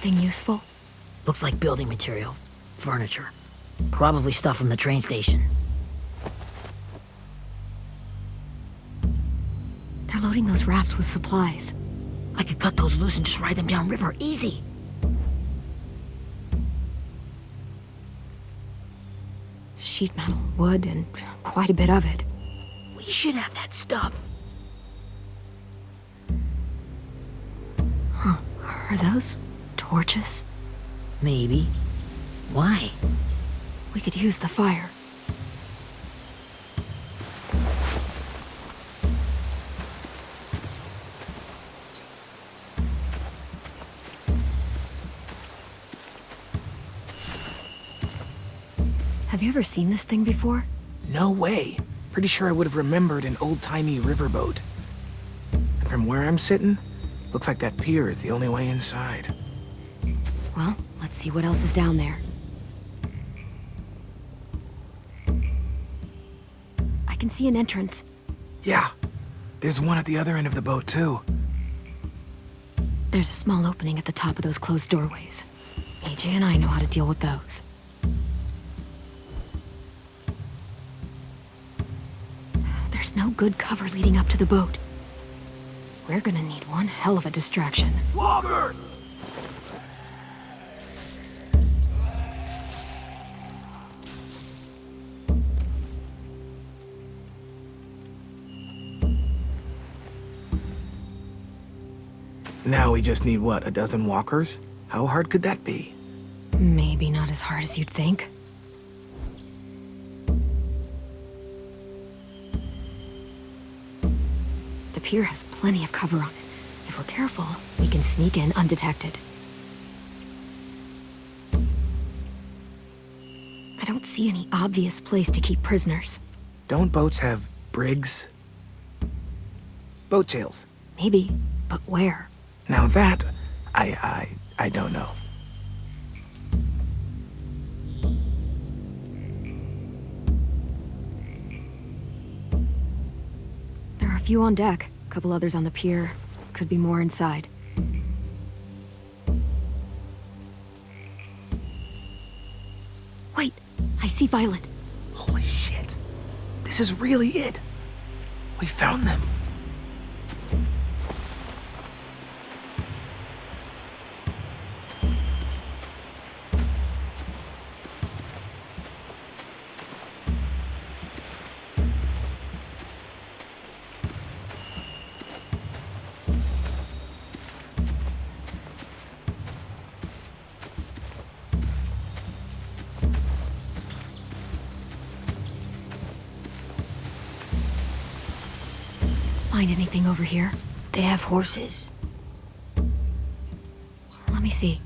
Anything useful? Looks like building material. Furniture. Probably stuff from the train station. They're loading those rafts with supplies. I could cut those loose and just ride them downriver, easy. Sheet metal, wood, and quite a bit of it. We should have that stuff. Huh. Are those torches? Maybe. Why? We could use the fire. Have you ever seen this thing before? No way. Pretty sure I would have remembered an old-timey riverboat. And from where I'm sitting, looks like that pier is the only way inside. Well, let's see what else is down there. I can see an entrance. Yeah. There's one at the other end of the boat, too. There's a small opening at the top of those closed doorways. AJ and I know how to deal with those. There's no good cover leading up to the boat. We're gonna need one hell of a distraction. Loggers! Now we just need, what, a dozen walkers? How hard could that be? Maybe not as hard as you'd think. The pier has plenty of cover on it. If we're careful, we can sneak in undetected. I don't see any obvious place to keep prisoners. Don't boats have brigs? Boat jails. Maybe, but where? Now that, I don't know. There are a few on deck, a couple others on the pier. Could be more inside. Wait, I see Violet. Holy shit. This is really it. We found them. Find anything over here? They have horses. Let me see.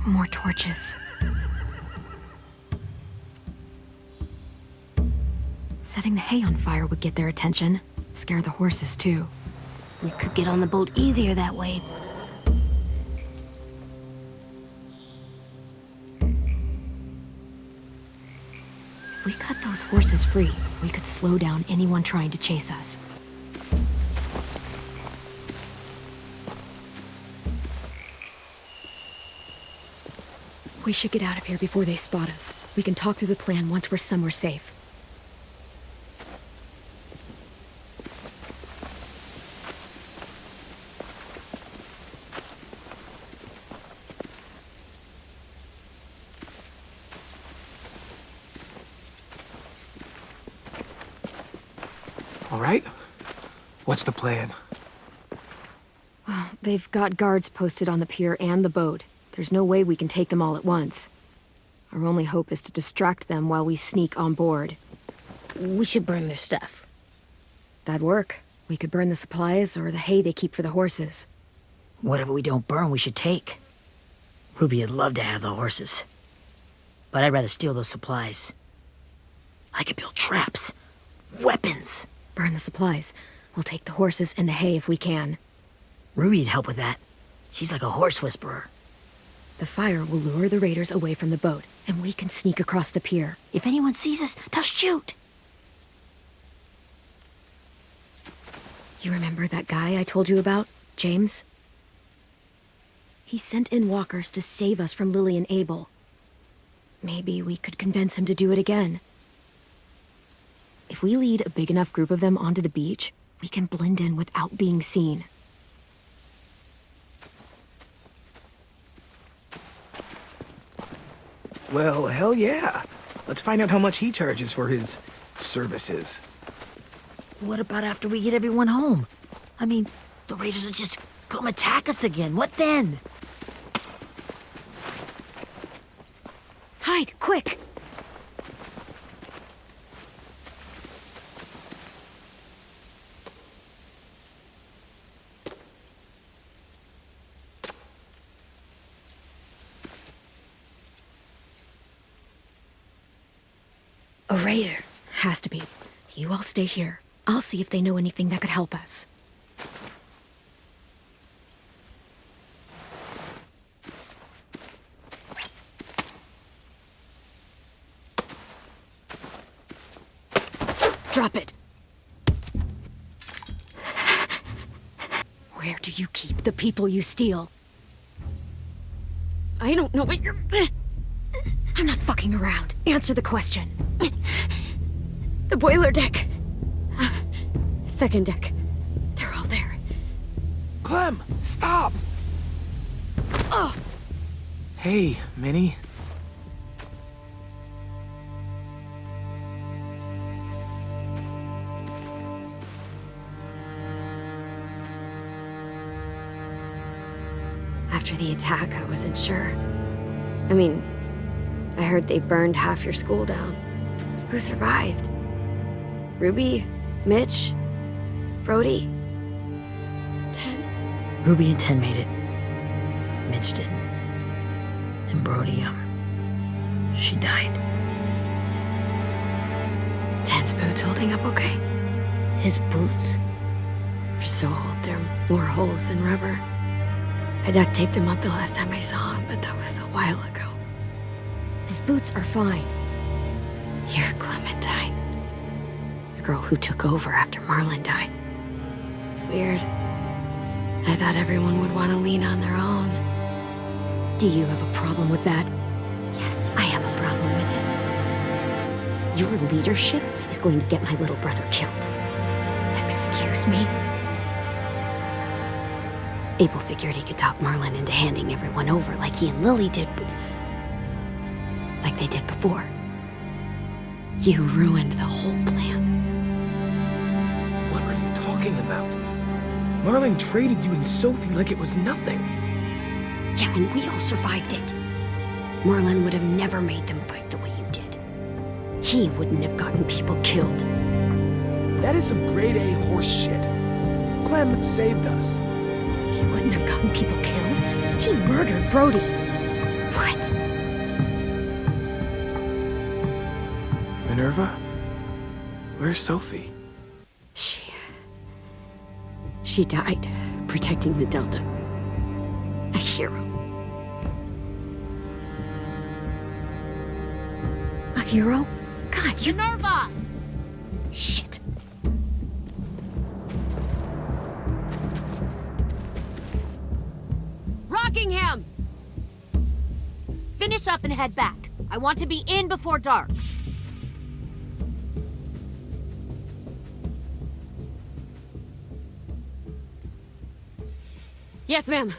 More torches. Setting the hay on fire would get their attention. Scare the horses, too. We could get on the boat easier that way. If we cut those horses free, we could slow down anyone trying to chase us. We should get out of here before they spot us. We can talk through the plan once we're somewhere safe. All right? What's the plan? Well, they've got guards posted on the pier and the boat. There's no way we can take them all at once. Our only hope is to distract them while we sneak on board. We should burn their stuff. That'd work. We could burn the supplies or the hay they keep for the horses. Whatever we don't burn, we should take. Ruby'd love to have the horses. But I'd rather steal those supplies. I could build traps. Weapons. Burn the supplies. We'll take the horses and the hay if we can. Ruby'd help with that. She's like a horse whisperer. The fire will lure the raiders away from the boat, and we can sneak across the pier. If anyone sees us, they'll shoot. You remember that guy I told you about? James? He sent in walkers to save us from Lily and Abel. Maybe we could convince him to do it again. If we lead a big enough group of them onto the beach, we can blend in without being seen. Well, hell yeah. Let's find out how much he charges for his services. What about after we get everyone home? I mean, the raiders will just come attack us again. What then? Hide, quick! A raider. Has to be. You all stay here. I'll see if they know anything that could help us. Drop it. Where do you keep the people you steal? I don't know what you're... I'm not fucking around. Answer the question. The boiler deck. Second deck. They're all there. Clem, stop! Oh! Hey, Minnie. After the attack, I wasn't sure. I mean, I heard they burned half your school down. Who survived? Ruby? Mitch? Brody? 10? Ruby and 10 made it. Mitch didn't. And Brody, she died. 10's boots holding up okay? His boots? They're so old, they're more holes than rubber. I duct taped him up the last time I saw him, but that was a while ago. His boots are fine. You're Clementine. The girl who took over after Marlon died. It's weird. I thought everyone would want to lean on their own. Do you have a problem with that? Yes, I have a problem with it. Your leadership is going to get my little brother killed. Excuse me? Abel figured he could talk Marlon into handing everyone over like he and Lily did, but... like they did before. You ruined the whole plan. What are you talking about? Marlon traded you and Sophie like it was nothing. Yeah, and we all survived it. Marlon would have never made them fight the way you did. He wouldn't have gotten people killed. That is some grade A horse shit. Clem saved us. He wouldn't have gotten people killed. He murdered Brody. What? Minerva? Where's Sophie? She died protecting the Delta. A hero. A hero? God, you... Minerva! Shit. Rockingham! Finish up and head back. I want to be in before dark. Yes, ma'am.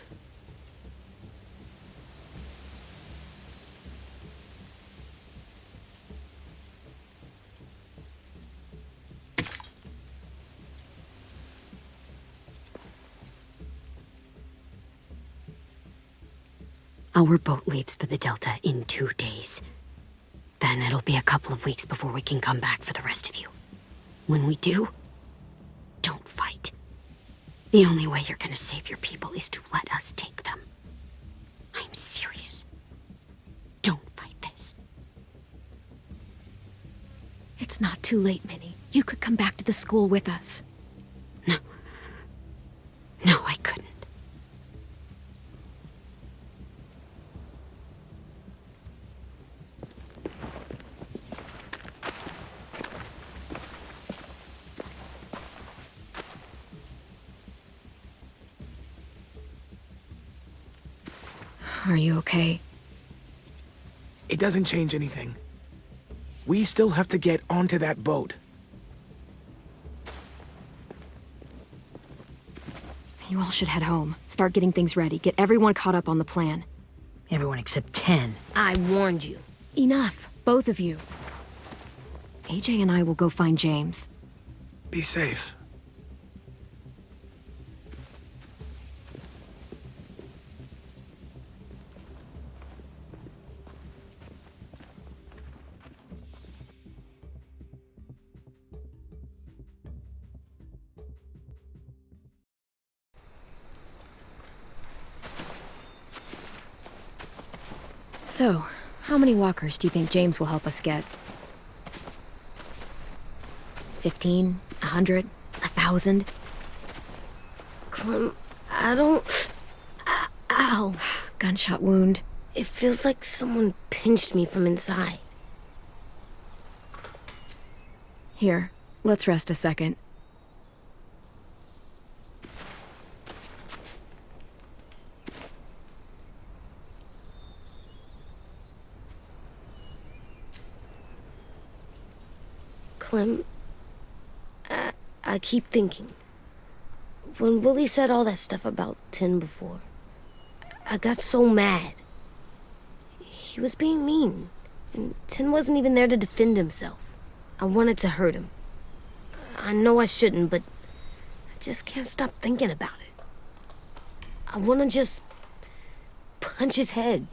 Our boat leaves for the Delta in 2 days. Then it'll be a couple of weeks before we can come back for the rest of you. When we do, don't fight. The only way you're gonna save your people is to let us take them. I'm serious. Don't fight this. It's not too late, Minnie. You could come back to the school with us. No. No, I couldn't. Are you okay? It doesn't change anything. We still have to get onto that boat. You all should head home. Start getting things ready. Get everyone caught up on the plan. Everyone except 10. I warned you. Enough, both of you. AJ and I will go find James. Be safe. So, how many walkers do you think James will help us get? 15? 100? 1,000? Clem, I don't... Ow. Gunshot wound. It feels like someone pinched me from inside. Here, let's rest a second. Clem, I keep thinking. When Willie said all that stuff about 10 before, I got so mad. He was being mean, and 10 wasn't even there to defend himself. I wanted to hurt him. I know I shouldn't, but I just can't stop thinking about it. I want to just punch his head.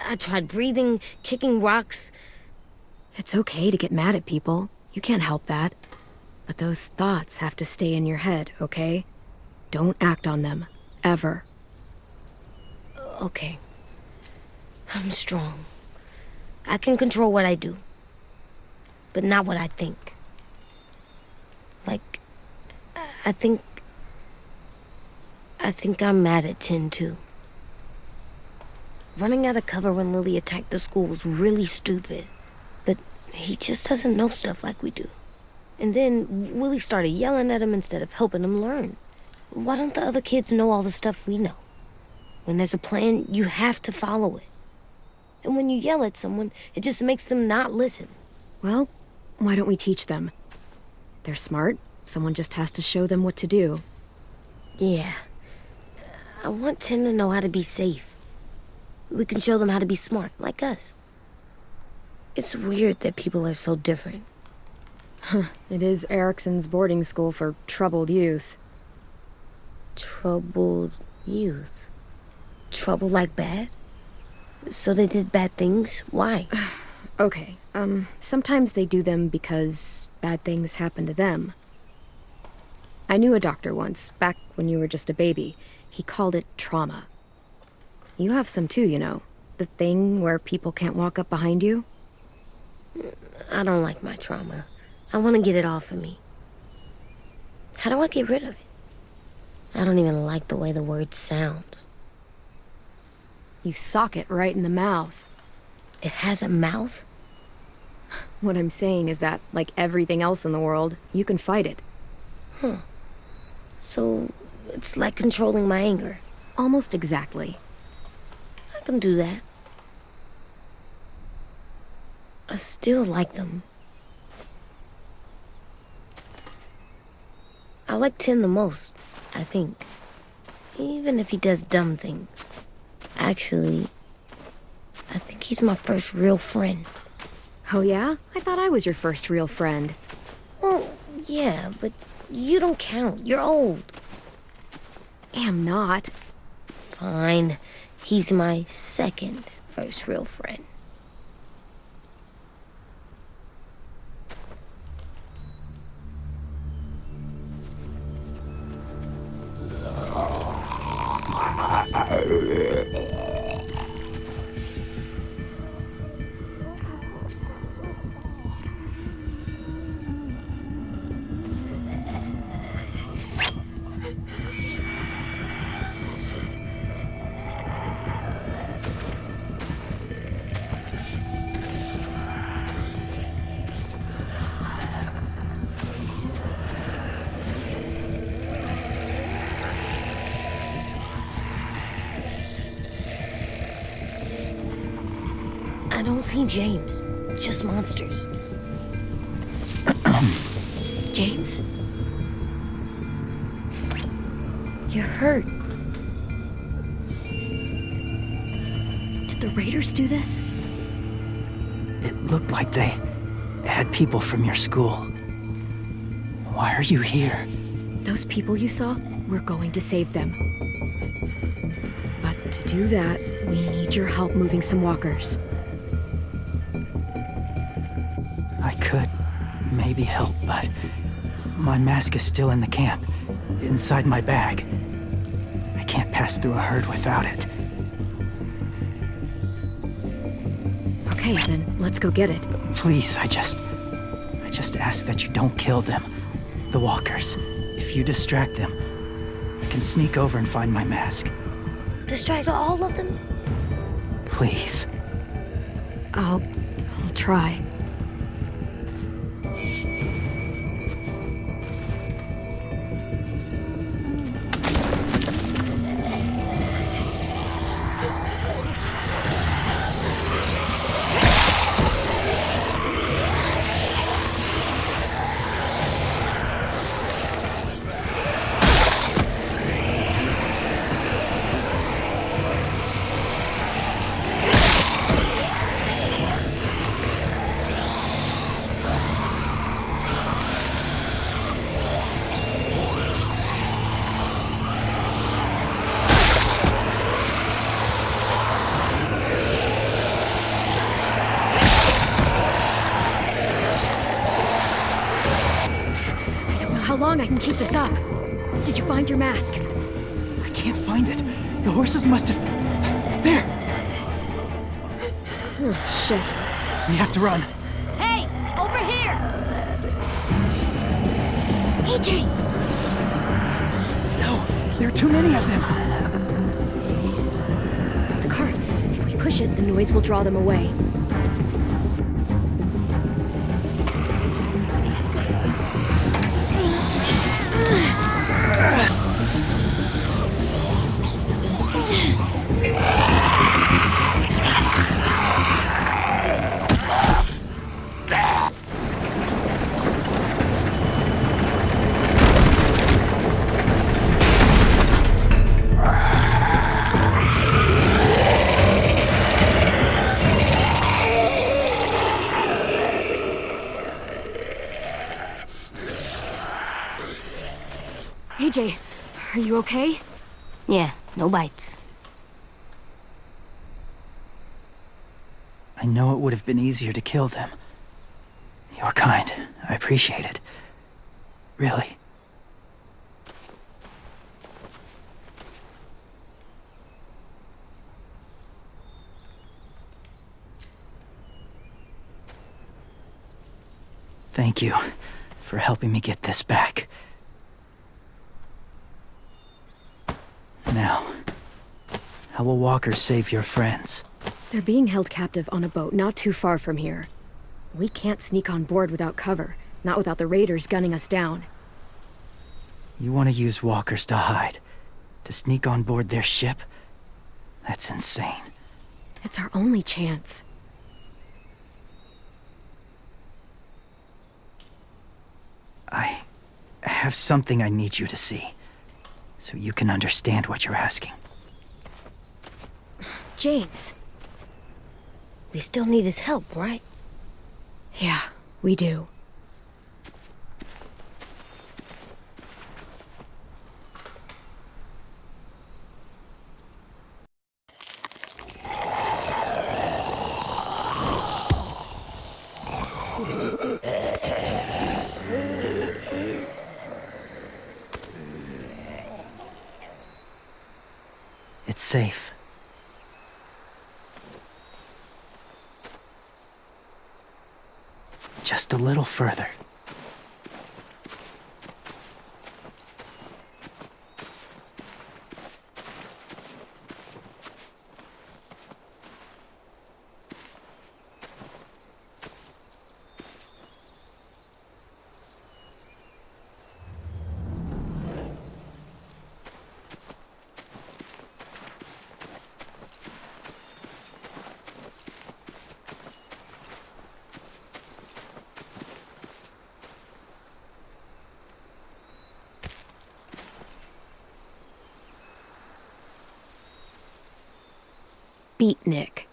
I tried breathing, kicking rocks. It's okay to get mad at people. You can't help that. But those thoughts have to stay in your head, okay? Don't act on them. Ever. Okay. I'm strong. I can control what I do. But not what I think. Like, I think I'm mad at 10 too. Running out of cover when Lily attacked the school was really stupid. But he just doesn't know stuff like we do. And then Willie started yelling at him instead of helping him learn. Why don't the other kids know all the stuff we know? When there's a plan, you have to follow it. And when you yell at someone, it just makes them not listen. Well, why don't we teach them? They're smart. Someone just has to show them what to do. Yeah. I want 10 to know how to be safe. We can show them how to be smart, like us. It's weird that people are so different. It is Erickson's boarding school for troubled youth. Troubled youth? Trouble like bad? So they did bad things? Why? Okay, sometimes they do them because bad things happen to them. I knew a doctor once, back when you were just a baby. He called it trauma. You have some too, you know. The thing where people can't walk up behind you. I don't like my trauma. I want to get it off of me. How do I get rid of it? I don't even like the way the word sounds. You sock it right in the mouth. It has a mouth? What I'm saying is that, like everything else in the world, you can fight it. Huh. So, it's like controlling my anger. Almost exactly. I can do that. I still like them. I like 10 the most, I think. Even if he does dumb things. Actually, I think he's my first real friend. Oh yeah? I thought I was your first real friend. Well, yeah, but you don't count. You're old. Am not. Fine. He's my second first real friend. I don't see James. Just monsters. James? You're hurt. Did the raiders do this? It looked like they had people from your school. Why are you here? Those people you saw, we're going to save them. But to do that, we need your help moving some walkers. I could maybe help, but my mask is still in the camp, inside my bag. I can't pass through a herd without it. Okay, then let's go get it. Please, I just ask that you don't kill them. The walkers. If you distract them, I can sneak over and find my mask. Distract all of them? Please. I'll try. How long I can keep this up? Did you find your mask? I can't find it. The horses must have... There! Oh, shit. We have to run. Hey! Over here! AJ! No, there are too many of them. The cart. If we push it, the noise will draw them away. AJ, are you okay? Yeah, no bites. I know it would have been easier to kill them. You're kind. I appreciate it. Really. Thank you for helping me get this back. Now, how will walkers save your friends? They're being held captive on a boat not too far from here. We can't sneak on board without cover, not without the raiders gunning us down. You want to use walkers to hide? To sneak on board their ship? That's insane. It's our only chance. I have something I need you to see, so you can understand what you're asking. James. We still need his help, right? Yeah, we do. It's safe. Just a little further. beatnik.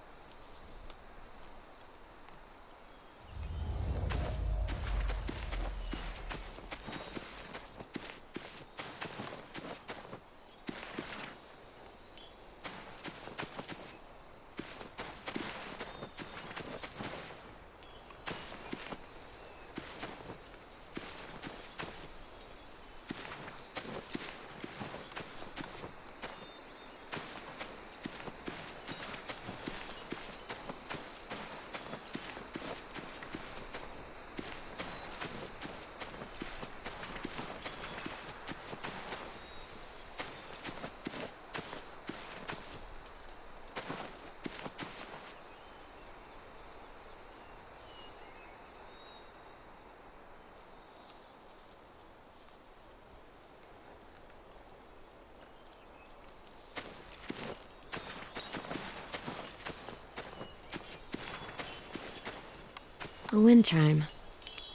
A wind chime.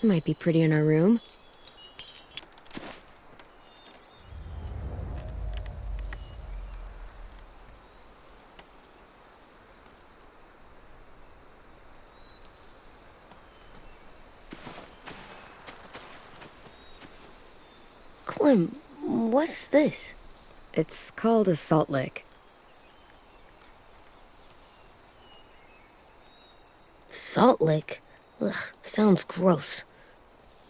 Might be pretty in our room. Clem, what's this? It's called a salt lick. Salt lick? Ugh, sounds gross.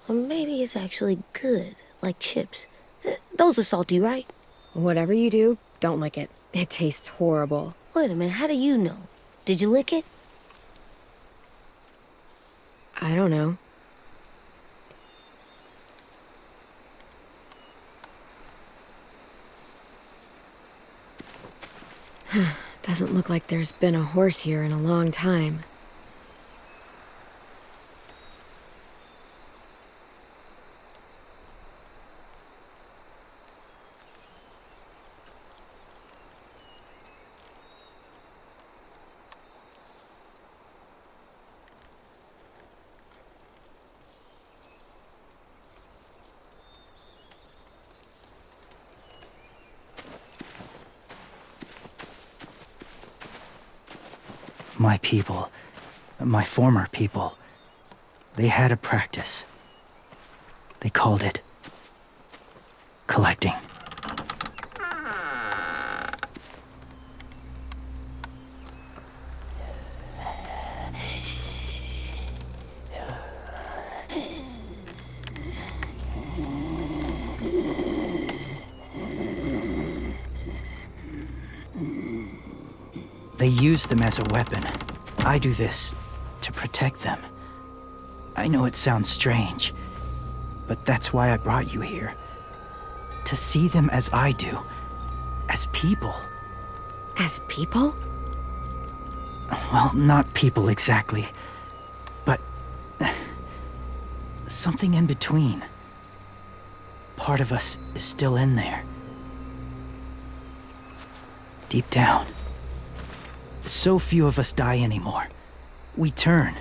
Or maybe it's actually good, like chips. Those are salty, right? Whatever you do, don't lick it. It tastes horrible. Wait a minute, how do you know? Did you lick it? I don't know. Doesn't look like there's been a horse here in a long time. My people, my former people, they had a practice. They called it collecting. They use them as a weapon. I do this to protect them. I know it sounds strange, but that's why I brought you here. To see them as I do. As people. As people? Well, not people exactly, but something in between. Part of us is still in there. Deep down. So few of us die anymore. We turn.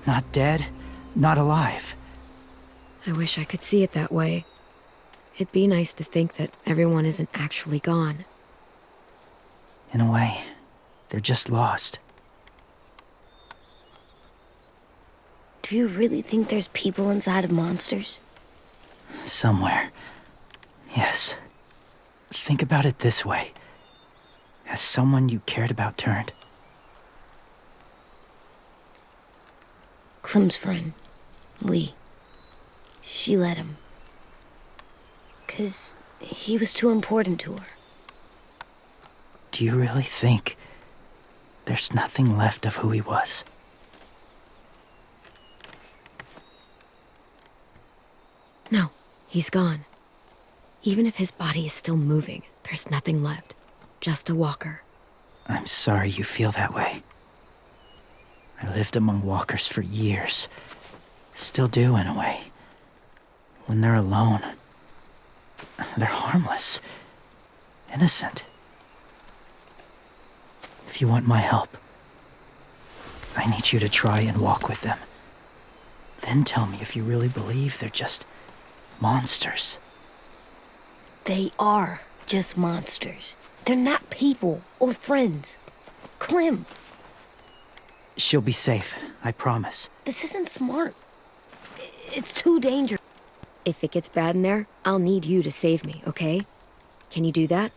Not dead, not alive. I wish I could see it that way. It'd be nice to think that everyone isn't actually gone. In a way, they're just lost. Do you really think there's people inside of monsters? Somewhere. Yes. Think about it this way. Has someone you cared about turned? Clem's friend, Lee. She let him. 'Cause he was too important to her. Do you really think there's nothing left of who he was? No, he's gone. Even if his body is still moving, there's nothing left. Just a walker. I'm sorry you feel that way. I lived among walkers for years. Still do, in a way. When they're alone, they're harmless. Innocent. If you want my help, I need you to try and walk with them. Then tell me if you really believe they're just monsters. They are just monsters. They're not people or friends. Clem, She'll be safe, I promise. this isn't smart. It's too dangerous. If it gets bad in there, I'll need you to save me, okay? Can you do that?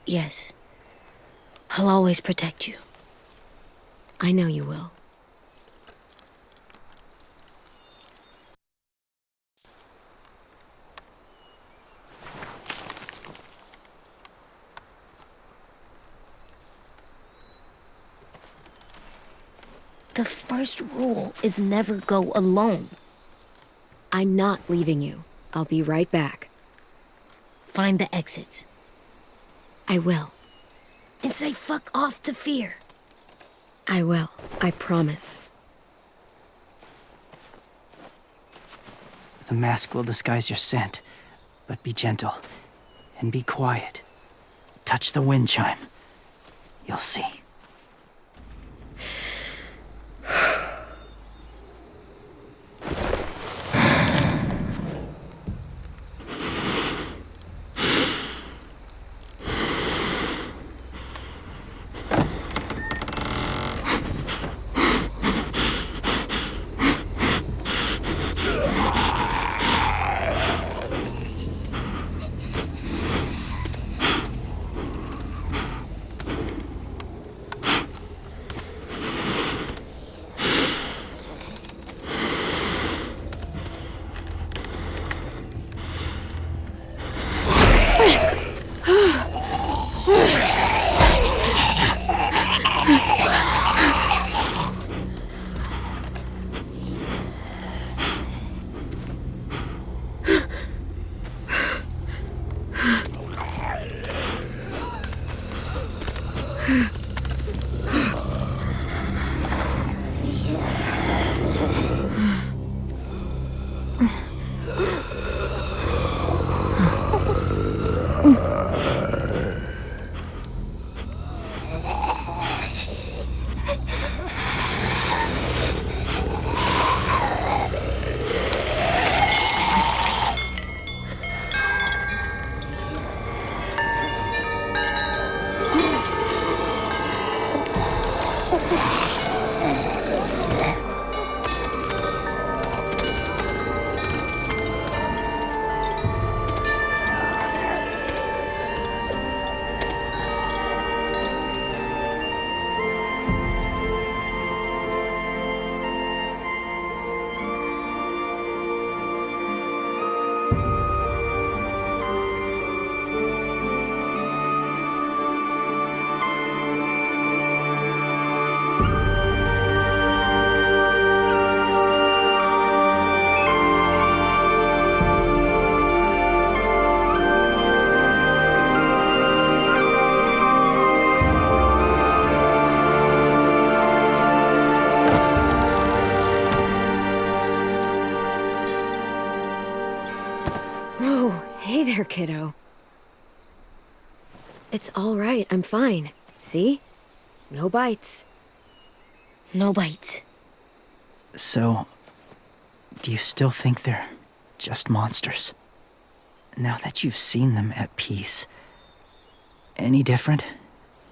Yes. I'll always protect you. I know you will. The first rule is never go alone. I'm not leaving you. I'll be right back. Find the exits. I will. And say fuck off to fear. I will. I promise. The mask will disguise your scent, but be gentle and be quiet. Touch the wind chime. You'll see. Whoa, hey there, kiddo. It's all right, I'm fine. See? No bites. No bites. So, do you still think they're just monsters? Now that you've seen them at peace, any different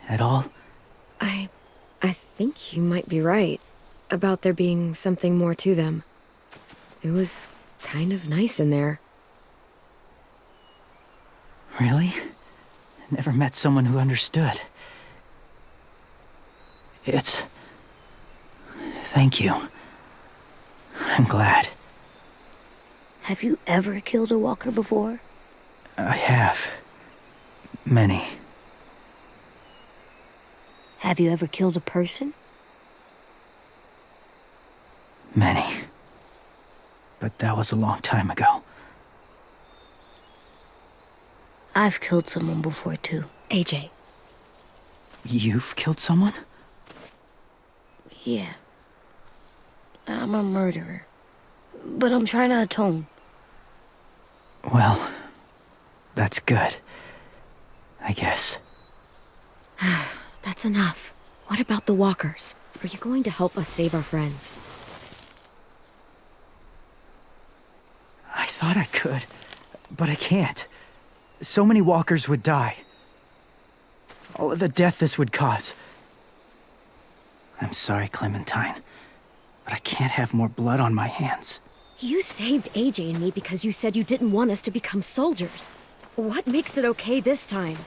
at all? I think you might be right about there being something more to them. It was kind of nice in there. Really? Never met someone who understood. Thank you. I'm glad. Have you ever killed a walker before? I have. Many. Have you ever killed a person? Many. But that was a long time ago. I've killed someone before, too. AJ. You've killed someone? Yeah. I'm a murderer. But I'm trying to atone. Well, that's good. I guess. That's enough. What about the walkers? Are you going to help us save our friends? I thought I could, but I can't. So many walkers would die. all of the death this would cause. I'm sorry, Clementine, but I can't have more blood on my hands. You saved AJ and me because you said you didn't want us to become soldiers. What makes it okay this time?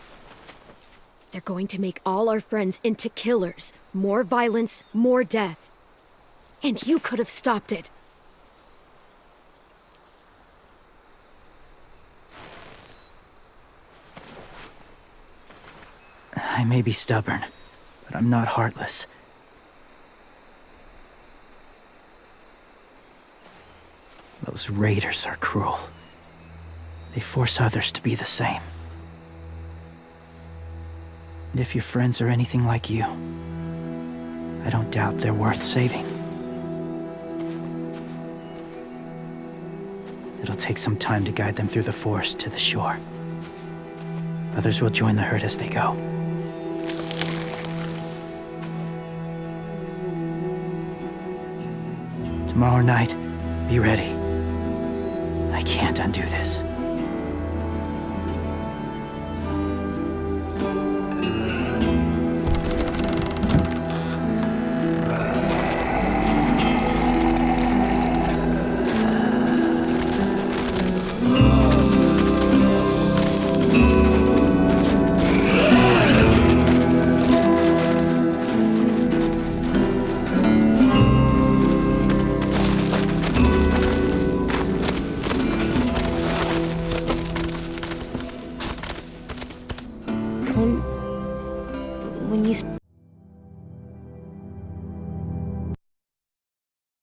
They're going to make all our friends into killers. More violence, more death. And you could have stopped it. I may be stubborn, but I'm not heartless. Those raiders are cruel. They force others to be the same. And if your friends are anything like you, I don't doubt they're worth saving. It'll take some time to guide them through the forest to the shore. Others will join the herd as they go. Tomorrow night, be ready. I can't undo this.